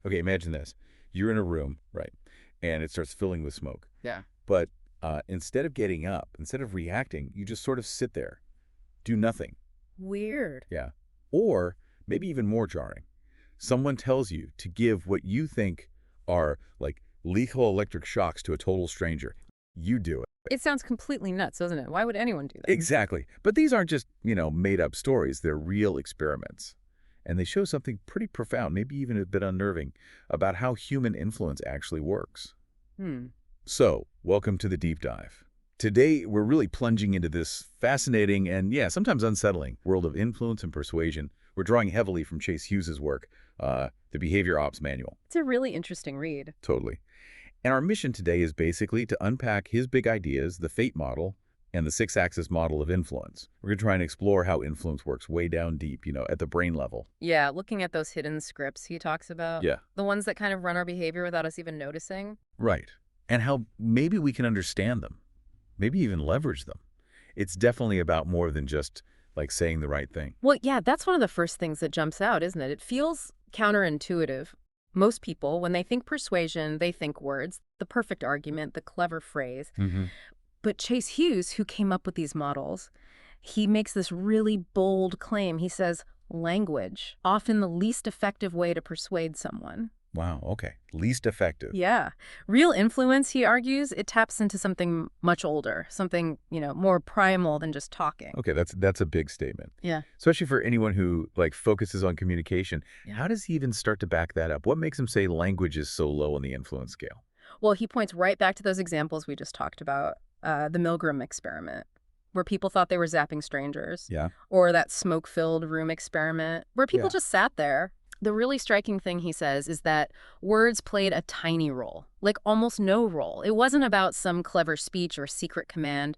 Okay, imagine this. You're in a room, right, and it starts filling with smoke. Yeah. But instead of getting up, instead of reacting, you just sort of sit there, do nothing. Weird. Yeah. Or maybe even more jarring. Someone tells you to give what you think are like lethal electric shocks to a total stranger. You do it. It sounds completely nuts, doesn't it? Why would anyone do that? Exactly. But these aren't just, made up stories. They're real experiments. And they show something pretty profound, maybe even a bit unnerving, about how human influence actually works. Hmm. So, welcome to the deep dive. Today, we're really plunging into this fascinating and, yeah, sometimes unsettling world of influence and persuasion. We're drawing heavily from Chase Hughes's work, the Behavior Ops Manual. It's a really interesting read. Totally. And our mission today is basically to unpack his big ideas, the fate model, and the six-axis model of influence. We're going to try and explore how influence works way down deep, at the brain level. Yeah, looking at those hidden scripts he talks about. Yeah. The ones that kind of run our behavior without us even noticing. Right. And how maybe we can understand them, maybe even leverage them. It's definitely about more than just, like, saying the right thing. Well, yeah, that's one of the first things that jumps out, isn't it? It feels counterintuitive. Most people, when they think persuasion, they think words, the perfect argument, the clever phrase. Mm-hmm. But Chase Hughes, who came up with these models, he makes this really bold claim. He says, language, often the least effective way to persuade someone. Wow, okay. Least effective. Yeah. Real influence, he argues, it taps into something much older, something, more primal than just talking. Okay, that's a big statement. Yeah. Especially for anyone who, like, focuses on communication. Yeah. How does he even start to back that up? What makes him say language is so low on the influence scale? Well, he points right back to those examples we just talked about, the Milgram experiment, where people thought they were zapping strangers. Yeah. Or that smoke-filled room experiment, where people Yeah. just sat there. The really striking thing, he says, is that words played a tiny role, like almost no role. It wasn't about some clever speech or secret command.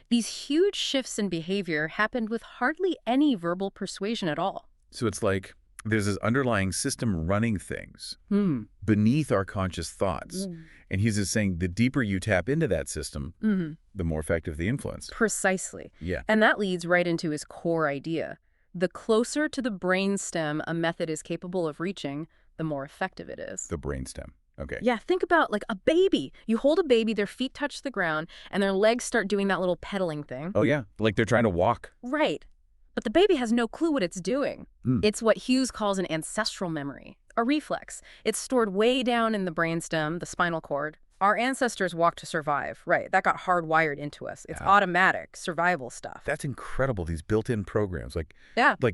These huge shifts in behavior happened with hardly any verbal persuasion at all. So it's like there's this underlying system running things Hmm. beneath our conscious thoughts. And he's just saying the deeper you tap into that system, Mm-hmm. the more effective the influence. Precisely. Yeah. And that leads right into his core idea. The closer to the brainstem a method is capable of reaching, the more effective it is. The brainstem. Okay. Yeah, think about like a baby. You hold a baby, their feet touch the ground, and their legs start doing that little pedaling thing. Oh, yeah. Like they're trying to walk. Right. But the baby has no clue what it's doing. It's what Hughes calls an ancestral memory, a reflex. It's stored way down in the brainstem, the spinal cord. Our ancestors walked to survive, right? That got hardwired into us. It's automatic, survival stuff. That's incredible, these built-in programs. Like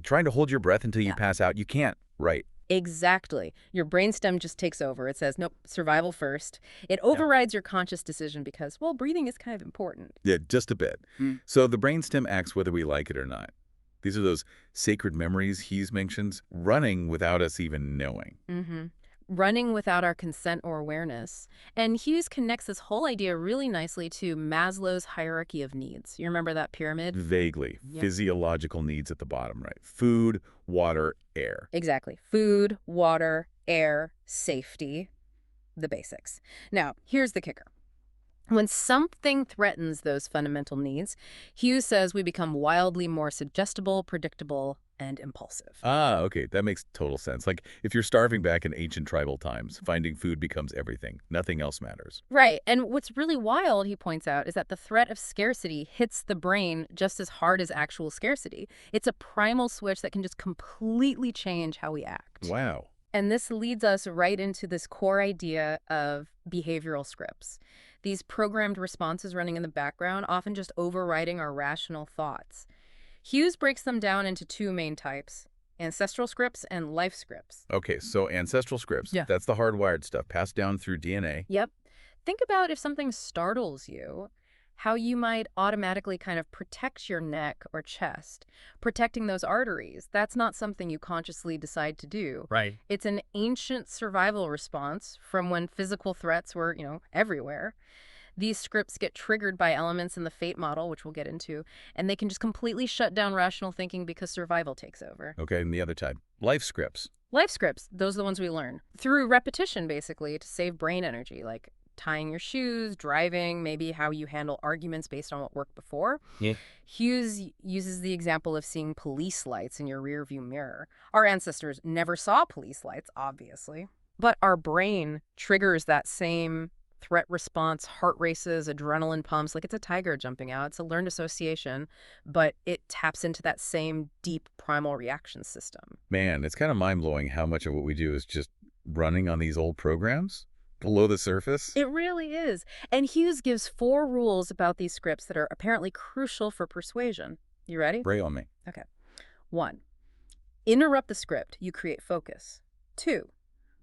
trying to hold your breath until you pass out. You can't. Right. Exactly. Your brainstem just takes over. It says, nope, survival first. It overrides your conscious decision because, well, breathing is kind of important. Yeah, just a bit. So the brainstem acts whether we like it or not. These are those sacred memories Hughes mentions, running without us even knowing. Mm-hmm. Running without our consent or awareness. And Hughes connects this whole idea really nicely to Maslow's hierarchy of needs. You remember that pyramid? Vaguely. Yeah. Physiological needs at the bottom, right? Food, water, air. Exactly. Food, water, air, safety, the basics. Now, here's the kicker. When something threatens those fundamental needs, Hughes says we become wildly more suggestible, predictable, and impulsive. Ah, okay. That makes total sense. Like, if you're starving back in ancient tribal times, finding food becomes everything. Nothing else matters. Right. And what's really wild, he points out, is that the threat of scarcity hits the brain just as hard as actual scarcity. It's a primal switch that can just completely change how we act. Wow. And this leads us right into this core idea of behavioral scripts. These programmed responses running in the background, often just overriding our rational thoughts. Hughes breaks them down into two main types, ancestral scripts and life scripts. Okay, so ancestral scripts. Yeah. That's the hardwired stuff passed down through DNA. Yep. Think about if something startles you, how you might automatically kind of protect your neck or chest, protecting those arteries. That's not something you consciously decide to do. Right. It's an ancient survival response from when physical threats were, everywhere. These scripts get triggered by elements in the fate model, which we'll get into, and they can just completely shut down rational thinking because survival takes over. Okay, and the other type, life scripts. Life scripts, those are the ones we learn through repetition, basically, to save brain energy, like tying your shoes, driving, maybe how you handle arguments based on what worked before. Yeah. Hughes uses the example of seeing police lights in your rearview mirror. Our ancestors never saw police lights, obviously. But our brain triggers that same threat response, heart races, adrenaline pumps, like it's a tiger jumping out. It's a learned association, but it taps into that same deep primal reaction system. Man, it's kind of mind-blowing how much of what we do is just running on these old programs below the surface. It really is. And Hughes gives 4 rules about these scripts that are apparently crucial for persuasion. You ready? Bray on me. Okay. 1. Interrupt the script. You create focus. 2.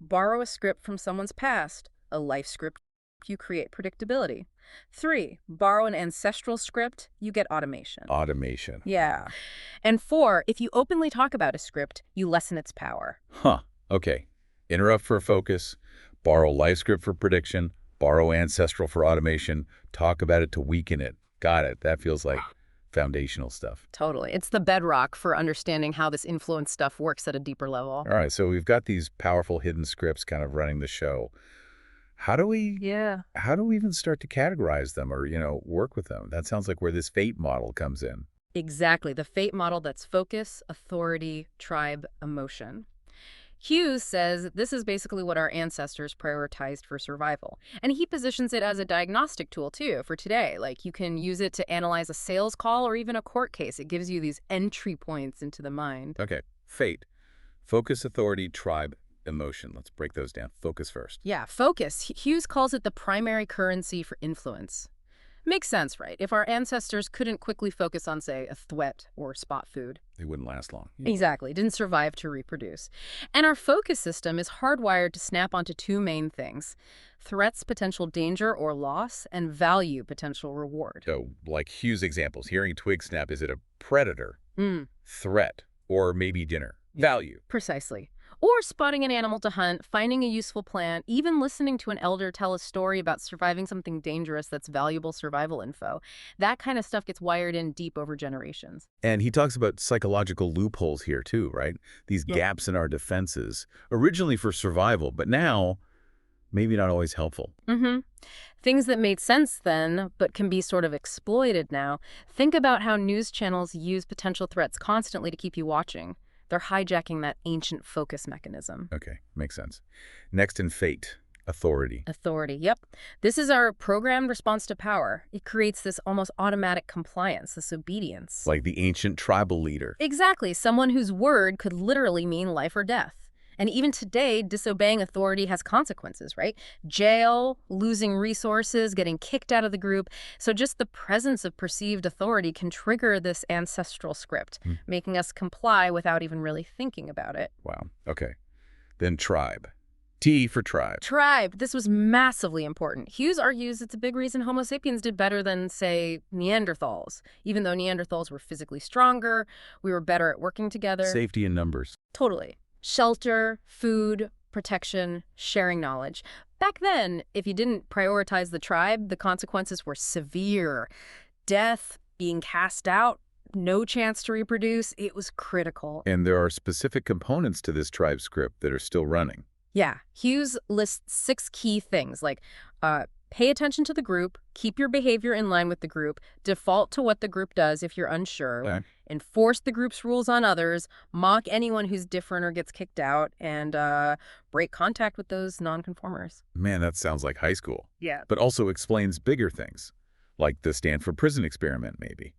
Borrow a script from someone's past. A life script. You create predictability. 3. Borrow an ancestral script. You get automation. Automation. Yeah. And 4. If you openly talk about a script, you lessen its power. Huh. Okay. Interrupt for focus, borrow life script for prediction, borrow ancestral for automation, talk about it to weaken it. Got it. That feels like foundational stuff. Totally. It's the bedrock for understanding how this influence stuff works at a deeper level. All right, so we've got these powerful hidden scripts kind of running the show. How do we even start to categorize them or, work with them? That sounds like where this fate model comes in. Exactly. The fate model that's focus, authority, tribe, emotion. Hughes says this is basically what our ancestors prioritized for survival. And he positions it as a diagnostic tool, too, for today. Like, you can use it to analyze a sales call or even a court case. It gives you these entry points into the mind. Okay. Fate. Focus, authority, tribe, emotion. Let's break those down. Focus first. Yeah, focus. Hughes calls it the primary currency for influence. Makes sense, right? If our ancestors couldn't quickly focus on, say, a threat or spot food. They wouldn't last long. Exactly. Didn't survive to reproduce. And our focus system is hardwired to snap onto 2 main things: threats, potential danger or loss, and value, potential reward. So, like Hughes' examples, hearing twig snap, is it a predator, threat, or maybe dinner? Value. Precisely. Or spotting an animal to hunt, finding a useful plant, even listening to an elder tell a story about surviving something dangerous that's valuable survival info. That kind of stuff gets wired in deep over generations. And he talks about psychological loopholes here too, right? These gaps in our defenses, originally for survival, but now maybe not always helpful. Things that made sense then, but can be sort of exploited now. Think about how news channels use potential threats constantly to keep you watching. They're hijacking that ancient focus mechanism. Okay, makes sense. Next in fate, authority. Authority, yep. This is our programmed response to power. It creates this almost automatic compliance, this obedience. Like the ancient tribal leader. Exactly, someone whose word could literally mean life or death. And even today, disobeying authority has consequences, right? Jail, losing resources, getting kicked out of the group. So just the presence of perceived authority can trigger this ancestral script, making us comply without even really thinking about it. Wow. Okay. Then tribe. T for tribe. Tribe. This was massively important. Hughes argues it's a big reason Homo sapiens did better than, say, Neanderthals. Even though Neanderthals were physically stronger, we were better at working together. Safety in numbers. Totally. Shelter, food, protection, sharing knowledge. Back then, if you didn't prioritize the tribe, the consequences were severe. Death, being cast out, no chance to reproduce. It was critical. And there are specific components to this tribe script that are still running. Yeah. Hughes lists 6 key things, like pay attention to the group, keep your behavior in line with the group, default to what the group does if you're unsure, enforce the group's rules on others, mock anyone who's different or gets kicked out, and break contact with those nonconformers. Man, that sounds like high school. Yeah. But also explains bigger things, like the Stanford prison experiment, maybe.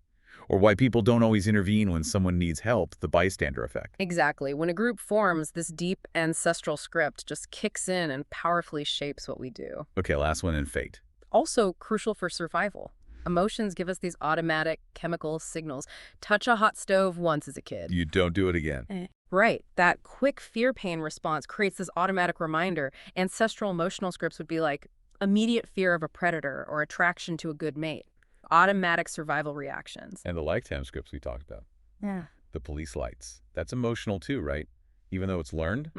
Or why people don't always intervene when someone needs help, the bystander effect. Exactly. When a group forms, this deep ancestral script just kicks in and powerfully shapes what we do. Okay, last one in fate. Also crucial for survival. Emotions give us these automatic chemical signals. Touch a hot stove once as a kid. You don't do it again. Right. That quick fear-pain response creates this automatic reminder. Ancestral emotional scripts would be like immediate fear of a predator or attraction to a good mate. Automatic survival reactions. And the lifetime scripts we talked about. Yeah. The police lights. That's emotional too, right? Even though it's learned?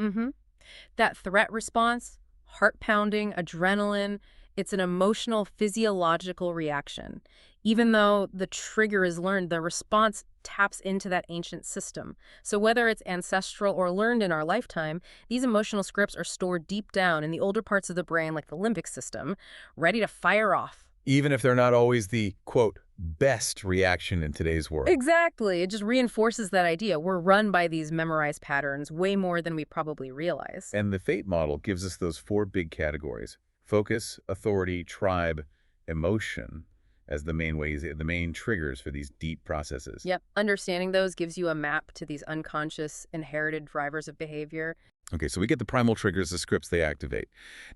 That threat response, heart pounding, adrenaline, it's an emotional, physiological reaction. Even though the trigger is learned, the response taps into that ancient system. So whether it's ancestral or learned in our lifetime, these emotional scripts are stored deep down in the older parts of the brain, like the limbic system, ready to fire off. Even if they're not always the, quote, best reaction in today's world. Exactly. It just reinforces that idea. We're run by these memorized patterns way more than we probably realize. And the fate model gives us those 4 big categories: focus, authority, tribe, emotion as the main ways, the main triggers for these deep processes. Yep. Understanding those gives you a map to these unconscious inherited drivers of behavior. Okay, so we get the primal triggers, the scripts they activate.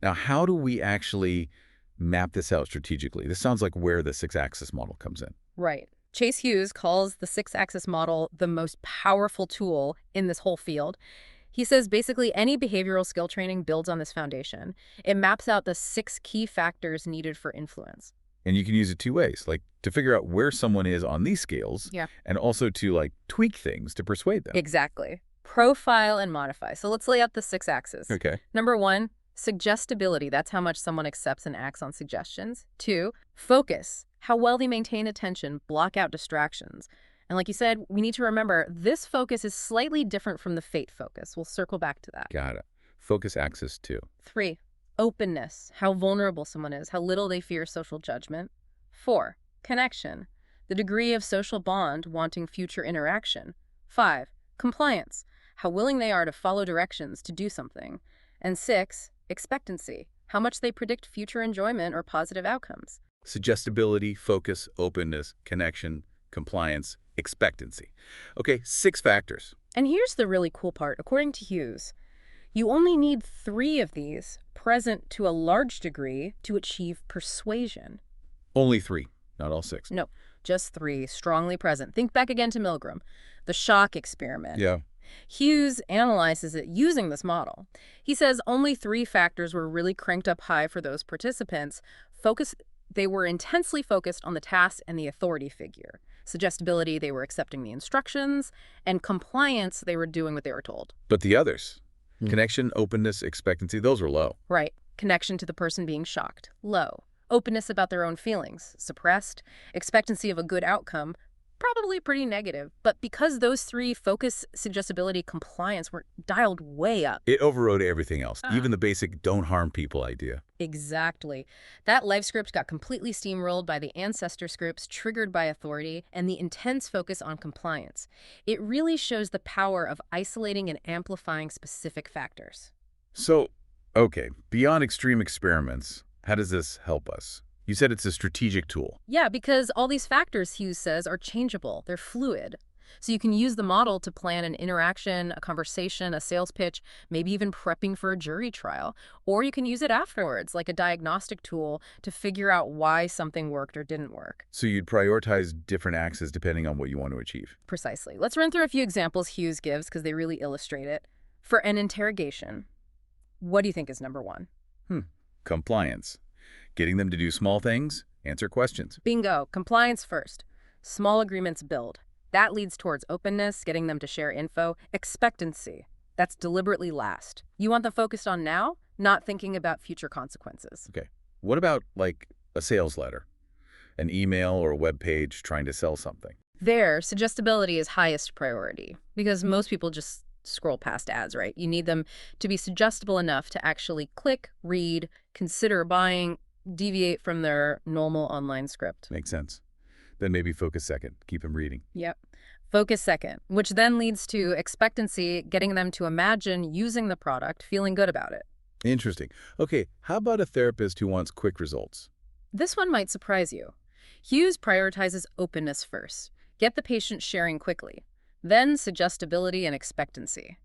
Now, how do we actually map this out strategically? This sounds like where the 6-axis model comes in. Right. Chase Hughes calls the 6-axis model the most powerful tool in this whole field. He says basically any behavioral skill training builds on this foundation. It maps out the 6 key factors needed for influence. And you can use it 2 ways, like to figure out where someone is on these scales, Yeah. and also to like tweak things to persuade them. Exactly. Profile and modify. So let's lay out the 6 axes. Okay. Number 1, suggestibility. That's how much someone accepts and acts on suggestions. 2, focus. How well they maintain attention, block out distractions. And like you said, we need to remember this focus is slightly different from the fate focus. We'll circle back to that. Got it. Focus axis 2. 3, openness. How vulnerable someone is, how little they fear social judgment. 4, connection. The degree of social bond wanting future interaction. 5, compliance. How willing they are to follow directions to do something. And 6, expectancy. How much they predict future enjoyment or positive outcomes. Suggestibility, focus, openness, connection, compliance, expectancy. Okay, 6 factors. And here's the really cool part. According to Hughes, you only need 3 of these present to a large degree to achieve persuasion. Only 3, not all 6. No, just 3, strongly present. Think back again to Milgram, the shock experiment. Yeah. Hughes analyzes it using this model. He says only 3 factors were really cranked up high for those participants. They were intensely focused on the task and the authority figure. Suggestibility, they were accepting the instructions. And compliance, they were doing what they were told. But the others, connection, openness, expectancy, those were low. Right. Connection to the person being shocked, low. Openness about their own feelings, suppressed. Expectancy of a good outcome, probably pretty negative. But because those 3, focus, suggestibility, compliance, were dialed way up. It overrode everything else, even the basic don't harm people idea. Exactly. That life script got completely steamrolled by the ancestor scripts triggered by authority and the intense focus on compliance. It really shows the power of isolating and amplifying specific factors. So, okay, beyond extreme experiments, how does this help us? You said it's a strategic tool. Yeah, because all these factors, Hughes says, are changeable. They're fluid. So you can use the model to plan an interaction, a conversation, a sales pitch, maybe even prepping for a jury trial. Or you can use it afterwards, like a diagnostic tool, to figure out why something worked or didn't work. So you'd prioritize different axes depending on what you want to achieve. Precisely. Let's run through a few examples Hughes gives because they really illustrate it. For an interrogation, what do you think is number 1? Compliance. Getting them to do small things, answer questions. Bingo. Compliance first. Small agreements build. That leads towards openness, getting them to share info. Expectancy. That's deliberately last. You want them focused on now, not thinking about future consequences. Okay. What about, like, a sales letter? An email or a web page trying to sell something? There, suggestibility is highest priority because most people just scroll past ads, right? You need them to be suggestible enough to actually click, read, consider buying, deviate from their normal online script. Makes sense. Then maybe focus second. Keep them reading. Yep. Focus second, which then leads to expectancy, getting them to imagine using the product, feeling good about it. Interesting. Okay, how about a therapist who wants quick results? This one might surprise you. Hughes prioritizes openness first. Get the patient sharing quickly. Then suggestibility and expectancy.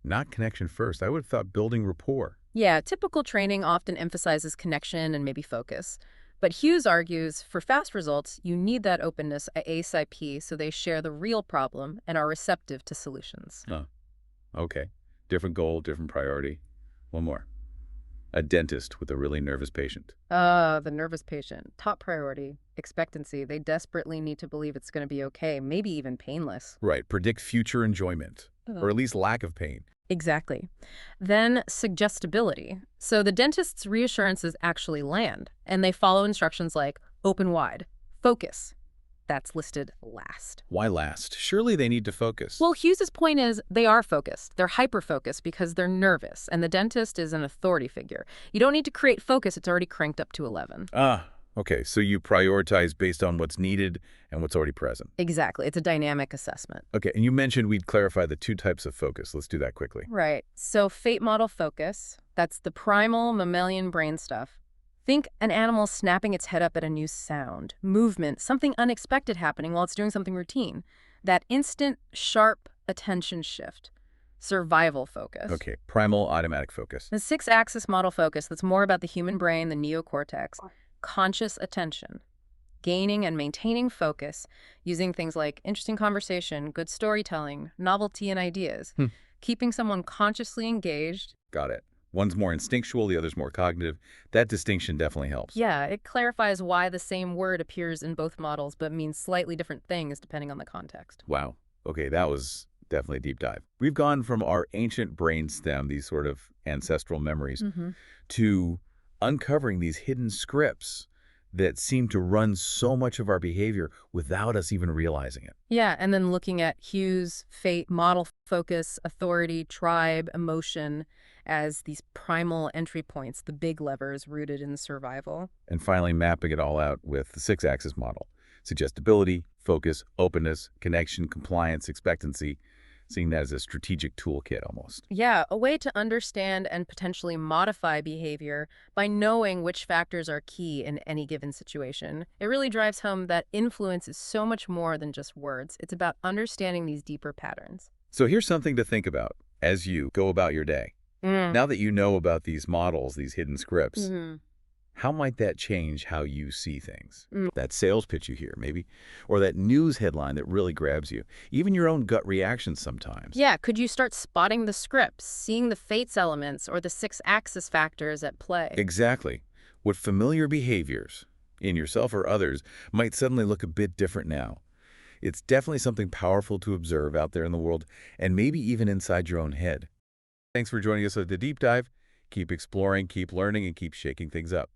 Not connection first. I would have thought building rapport. Yeah, typical training often emphasizes connection and maybe focus. But Hughes argues, for fast results, you need that openness ASAP so they share the real problem and are receptive to solutions. Oh, okay. Different goal, different priority. One more. A dentist with a really nervous patient. The nervous patient. Top priority. Expectancy. They desperately need to believe it's going to be okay, maybe even painless. Right. Predict future enjoyment, or at least lack of pain. Exactly. Then suggestibility. So the dentist's reassurances actually land, and they follow instructions like open wide, focus. That's listed last. Why last? Surely they need to focus. Well, Hughes's point is they are focused. They're hyper-focused because they're nervous, and the dentist is an authority figure. You don't need to create focus. It's already cranked up to 11. Ah, Okay, so you prioritize based on what's needed and what's already present. Exactly. It's a dynamic assessment. Okay, and you mentioned we'd clarify the two types of focus. Let's do that quickly. Right. So fate model focus, that's the primal mammalian brain stuff. Think an animal snapping its head up at a new sound, movement, something unexpected happening while it's doing something routine. That instant, sharp attention shift. Survival focus. Okay, primal automatic focus. The six-axis model focus, that's more about the human brain, the neocortex. Conscious attention. Gaining and maintaining focus using things like interesting conversation, good storytelling, novelty and ideas. Keeping someone consciously engaged. Got it. One's more instinctual, the other's more cognitive. That distinction definitely helps. Yeah, it clarifies why the same word appears in both models but means slightly different things depending on the context. Wow. Okay, that was definitely a deep dive. We've gone from our ancient brainstem, these sort of ancestral memories, to uncovering these hidden scripts that seem to run so much of our behavior without us even realizing it. Yeah, and then looking at Hughes, fate, model focus, authority, tribe, emotion as these primal entry points, the big levers rooted in survival. And finally mapping it all out with the six-axis model. Suggestibility, focus, openness, connection, compliance, expectancy, seeing that as a strategic toolkit almost. Yeah, a way to understand and potentially modify behavior by knowing which factors are key in any given situation. It really drives home that influence is so much more than just words. It's about understanding these deeper patterns. So here's something to think about as you go about your day. Now that you know about these models, these hidden scripts, how might that change how you see things? That sales pitch you hear, maybe, or that news headline that really grabs you, even your own gut reactions sometimes. Yeah, could you start spotting the scripts, seeing the fates elements or the six-axis factors at play? Exactly. What familiar behaviors, in yourself or others, might suddenly look a bit different now. It's definitely something powerful to observe out there in the world, and maybe even inside your own head. Thanks for joining us at the Deep Dive. Keep exploring, keep learning, and keep shaking things up.